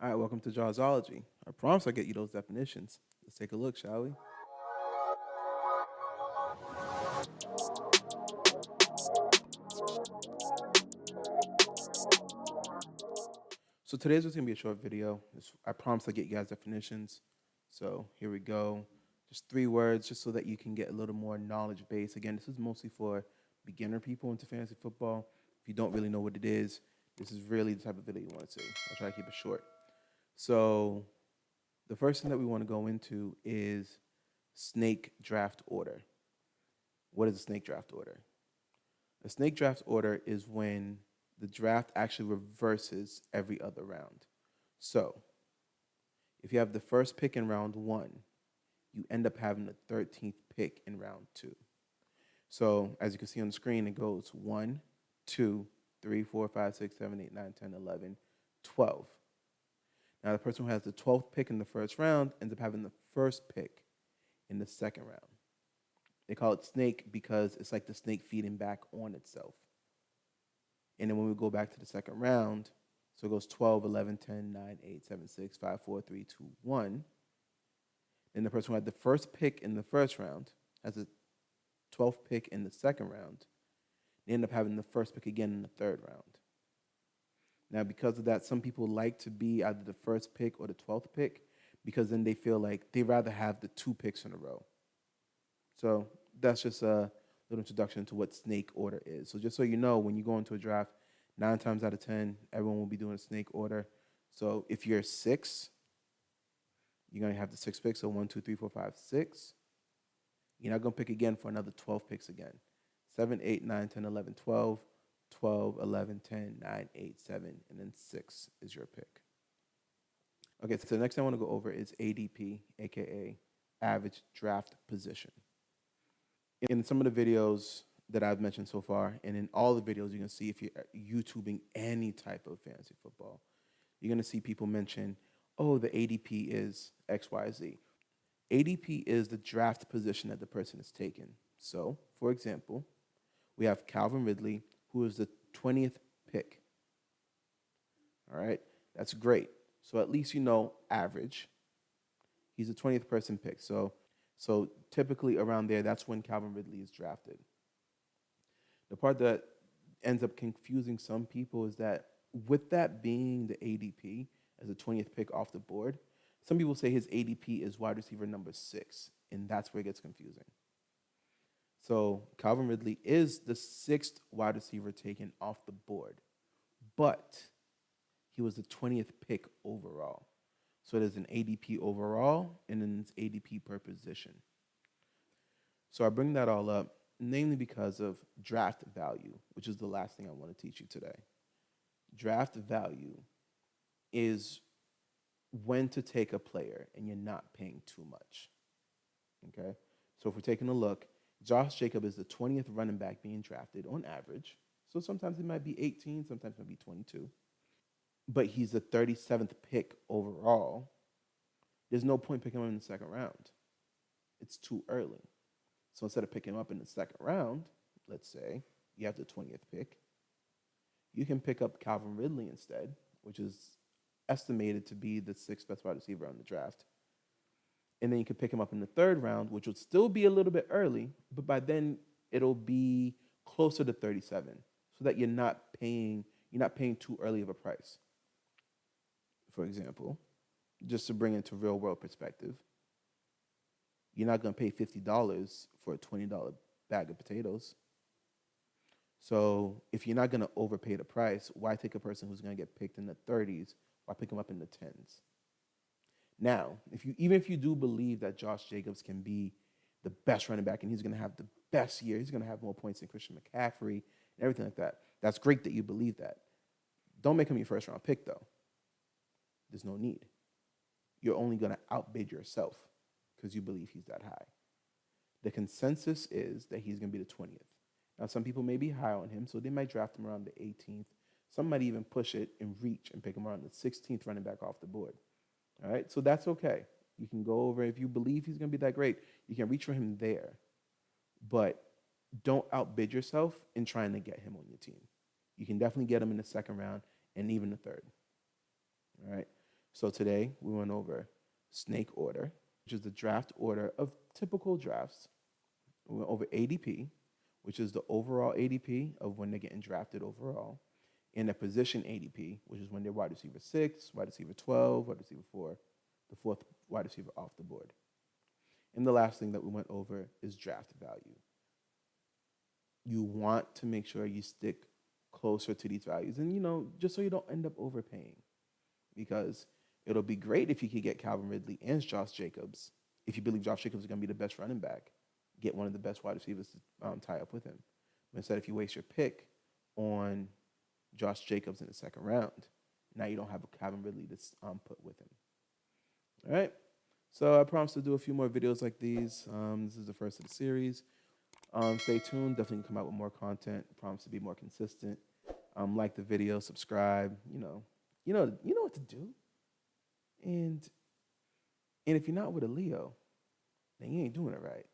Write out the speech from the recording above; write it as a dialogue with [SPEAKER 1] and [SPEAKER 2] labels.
[SPEAKER 1] All right, welcome to Jarzology. I promise I'll get you those definitions. Let's take a look, shall we? So today's just gonna be a short video. I promise I'll get you guys definitions. So here we go. Just 3 words, just so that you can get a little more knowledge base. Again, this is mostly for beginner people into fantasy football. If you don't really know what it is, this is really the type of video you want to see. I'll try to keep it short. So the first thing that we want to go into is snake draft order. What is a snake draft order? A snake draft order is when the draft actually reverses every other round. So, if you have the first pick in round one, you end up having the 13th pick in round two. So, as you can see on the screen, it goes 1, 2, 3, 4, 5, 6, 7, 8, 9, 10, 11, 12. Now, the person who has the 12th pick in the first round ends up having the first pick in the second round. They call it snake because it's like the snake feeding back on itself. And then when we go back to the second round, so it goes 12, 11, 10, 9, 8, 7, 6, 5, 4, 3, 2, 1. Then the person who had the first pick in the first round has a 12th pick in the second round. They end up having the first pick again in the third round. Now, because of that, some people like to be either the first pick or the 12th pick because then they feel like they'd rather have the 2 picks in a row. So that's just a little introduction to what snake order is. So just so you know, when you go into a draft, 9 times out of 10, everyone will be doing a snake order. So if you're 6, you're going to have the 6 picks. So 1, 2, 3, 4, 5, 6. You're not going to pick again for another 12 picks again. 7, 8, 9, 10, 11, 12. 12, 11, 10, 9, 8, 7, and then 6 is your pick. Okay, so the next thing I want to go over is ADP, aka average draft position. In some of the videos that I've mentioned so far, and in all the videos you can see if you're YouTubing any type of fantasy football, you're going to see people mention, oh, the ADP is XYZ. ADP is the draft position that the person is taken. So, for example, we have Calvin Ridley, who is the 20th pick. All right, that's great. So at least you know average. He's the 20th person pick. So typically around there, that's when Calvin Ridley is drafted. The part that ends up confusing some people is that with that being the ADP as the 20th pick off the board, some people say his ADP is wide receiver number 6, and that's where it gets confusing. So Calvin Ridley is the 6th wide receiver taken off the board, but he was the 20th pick overall. So there's an ADP overall, and then it's ADP per position. So I bring that all up, namely because of draft value, which is the last thing I want to teach you today. Draft value is when to take a player and you're not paying too much. Okay? So if we're taking a look, Josh Jacob is the 20th running back being drafted on average. So sometimes it might be 18, sometimes it might be 22. But he's the 37th pick overall. There's no point picking him up in the second round. It's too early. So instead of picking him up in the second round, let's say you have the 20th pick, you can pick up Calvin Ridley instead, which is estimated to be the 6th best wide receiver on the draft. And then you can pick him up in the third round, which would still be a little bit early, but by then it'll be closer to 37, so that you're not paying too early of a price. For example, just to bring it to real world perspective, you're not going to pay $50 for a $20 bag of potatoes. So if you're not going to overpay the price, why take a person who's going to get picked in the 30s? Why pick them up in the 10s? Now, even if you do believe that Josh Jacobs can be the best running back and he's going to have the best year, he's going to have more points than Christian McCaffrey and everything like that. That's great that you believe that. Don't make him your first round pick, though. There's no need. You're only going to outbid yourself because you believe he's that high. The consensus is that he's going to be the 20th. Now, some people may be high on him, so they might draft him around the 18th. Some might even push it and reach and pick him around the 16th running back off the board. All right, so that's okay. You can go over, if you believe he's going to be that great, you can reach for him there. But don't outbid yourself in trying to get him on your team. You can definitely get him in the second round and even the third. All right, So today we went over snake order, which is the draft order of typical drafts. We went over ADP, which is the overall ADP of when they're getting drafted overall, and a position ADP, which is when they're wide receiver 6, wide receiver 12, wide receiver 4, the fourth wide receiver off the board. And the last thing that we went over is draft value. You want to make sure you stick closer to these values, and just so you don't end up overpaying, because it'll be great if you could get Calvin Ridley and Josh Jacobs. If you believe Josh Jacobs is going to be the best running back, get one of the best wide receivers to tie up with him. But instead, if you waste your pick on Josh Jacobs in the second round, now you don't have a Calvin Ridley to put with him. All right. So I promise to do a few more videos like these. This is the first of the series. Stay tuned. Definitely come out with more content. I promise to be more consistent. Like the video, subscribe. You know what to do. And if you're not with a Leo, then you ain't doing it right.